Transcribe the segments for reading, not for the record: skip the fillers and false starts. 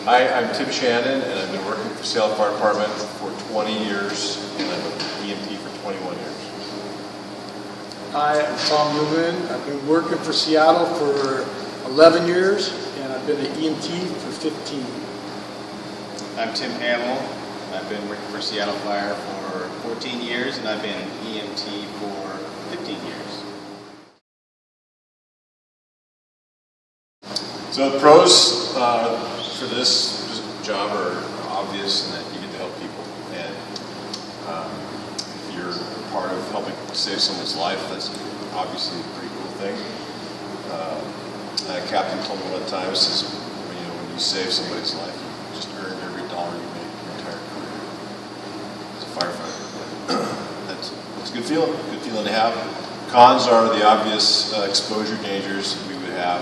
Hi, I'm Tim Shannon, and I've been working for Seattle Fire Department for 20 years, and I'm an EMT for 21 years. Hi, I'm Tom Newman. I've been working for Seattle for 11 years, and I've been an EMT for 15. I'm Tim Hamill. I've been working for Seattle Fire for 14 years, and I've been an EMT for 15 years. So the pros for this job are obvious in that you get to help people, and if you're part of helping save someone's life, that's obviously a pretty cool thing. A captain told me one time, says, when you save somebody's life, you just earn every dollar you make your entire career as a firefighter. That's a good feeling to have. Cons are the obvious exposure dangers we would have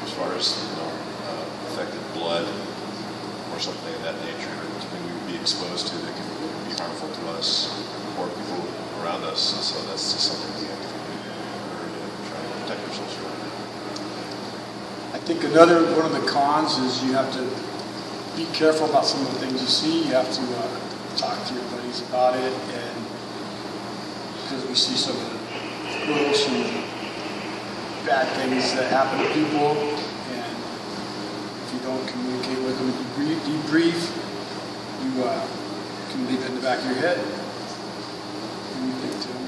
as far as affected blood or something of that nature, something we would be exposed to that can be harmful to us or people around us. And so that's just something we have to try to protect ourselves from. I think another one of the cons is you have to be careful about some of the things you see. You have to talk to your buddies about it, and because we see some of the gross and bad things that happen to people, and if you don't communicate with them, debrief, you can leave it in the back of your head. What do you think, Tim?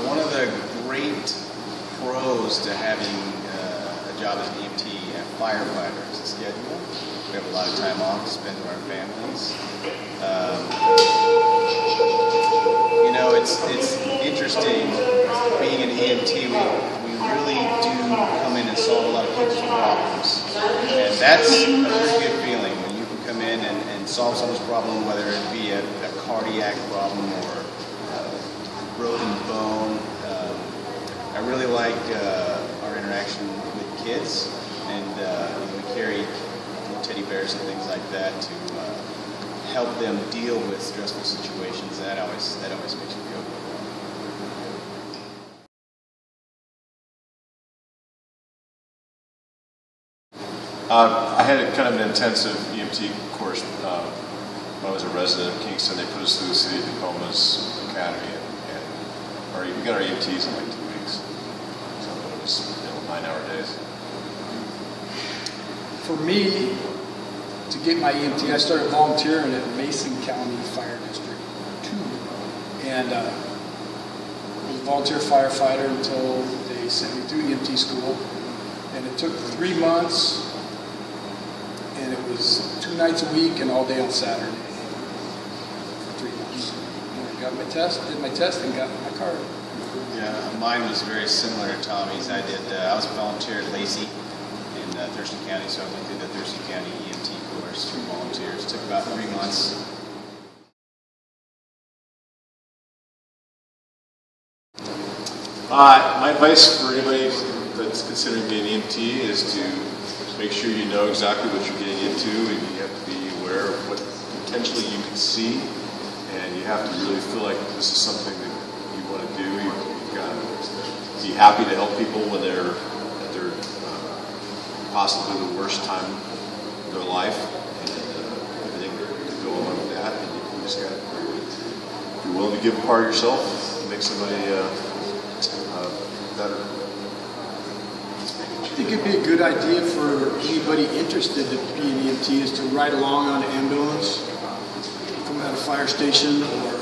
One of the great pros to having a job as an EMT and firefighter is the schedule. We have a lot of time off to spend with our families. It's interesting being an EMT. We really do come in and solve a lot of people's problems, and that's a pretty good feeling when you can come in and solve someone's problem, whether it be a cardiac problem or a broken bone. I really like our interaction with kids, and we carry teddy bears and things like that to help them deal with stressful situations. That always makes me feel good. I had kind of an intensive EMT course when I was a resident of Kingston. They put us through the City of Tacoma's Academy, and we got our EMTs in like 2 weeks. So it was 9-hour days. For me, to get my EMT, I started volunteering at Mason County Fire District 2, and I was a volunteer firefighter until they sent me through EMT school, and it took 3 months, and it was 2 nights a week and all day on Saturday for 3 months. And I got my test, did my test, and got my card. Yeah, mine was very similar to Tommy's. I was a volunteer at Lacey in Thurston County, so I went through the Thurston County EMT course through volunteers. It took about 3 months. My advice for anybody that's considering being an EMT is to make sure you know exactly what you're getting into, and you have to be aware of what potentially you can see, and you have to really feel like this is something that you want to do. You've got to be happy to help people when they're at their possibly the worst time of their life, and everything to go along with that. And you just got to be willing to give a part of yourself to make somebody better. I think it'd be a good idea for anybody interested to be an EMT is to ride along on an ambulance from at a fire station or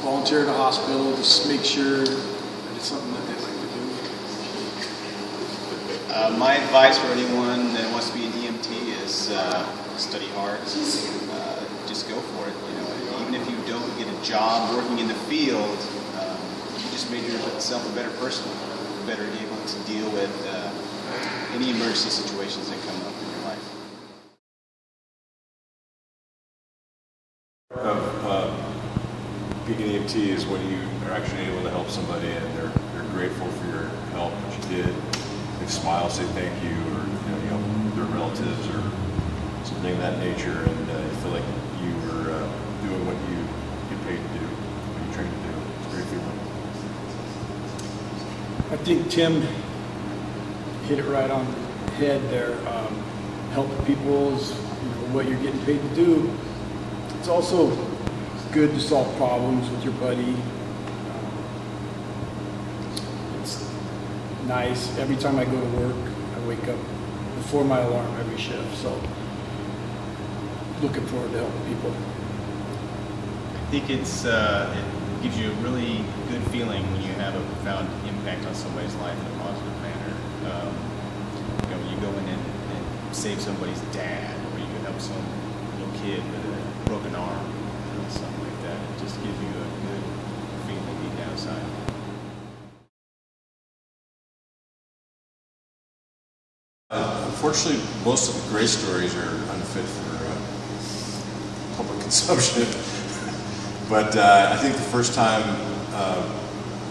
volunteer at a hospital. Just make sure that it's something that they like to do. My advice for anyone that wants to be an EMT is study hard. Just go for it. Even if you don't get a job working in the field, you just made yourself a better person, better able to deal with any emergency situations that come up in your life. Being an EMT is when you are actually able to help somebody and they're grateful for your help, what you did. They smile, say thank you, or their relatives or something of that nature, and you feel like you were doing what you get paid to do, what you trained to do. It's a great feeling. I think Tim hit it right on the head there. helping people is what you're getting paid to do. It's also good to solve problems with your buddy. It's nice. Every time I go to work, I wake up before my alarm every shift. So looking forward to helping people. I think it gives you a really good feeling when you have a profound impact on somebody's life in a positive manner. When you go in and save somebody's dad, or you can help some little kid with a broken arm, something like that. It just gives you a good feeling deep down inside. Unfortunately, most of the gray stories are unfit for public consumption. But I think the first time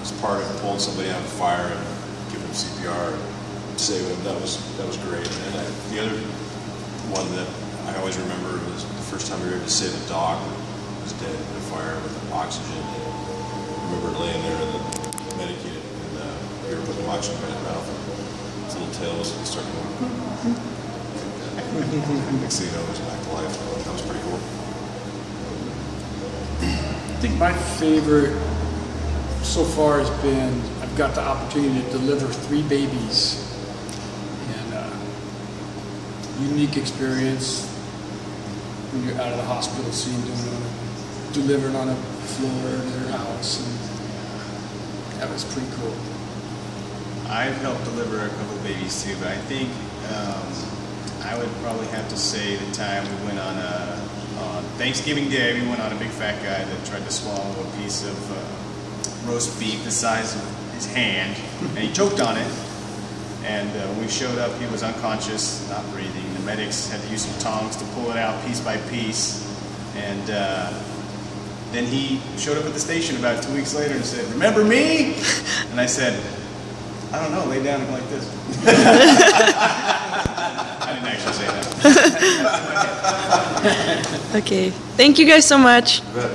as part of pulling somebody out of the fire and giving them CPR and saving them, that was great. And then the other one that I always remember was the first time we were able to save a dog that was dead in a fire with oxygen. And I remember laying there and medicated, and we were putting oxygen in his mouth. His little tail was starting to move. Next thing you know, it was back to life. That was pretty cool. I think my favorite so far has been I've got the opportunity to deliver 3 babies, and unique experience when you're out of the hospital, seeing them delivered on a floor in their house, and that was pretty cool. I've helped deliver a couple babies too, but I think I would probably have to say the time we went on Thanksgiving Day, we went on a big fat guy that tried to swallow a piece of roast beef the size of his hand, and he choked on it. And when we showed up, he was unconscious, not breathing. The medics had to use some tongs to pull it out piece by piece. And then he showed up at the station about 2 weeks later and said, "Remember me?" And I said, "I don't know, lay down and go like this." I didn't actually say that. Okay. Thank you guys so much. You bet.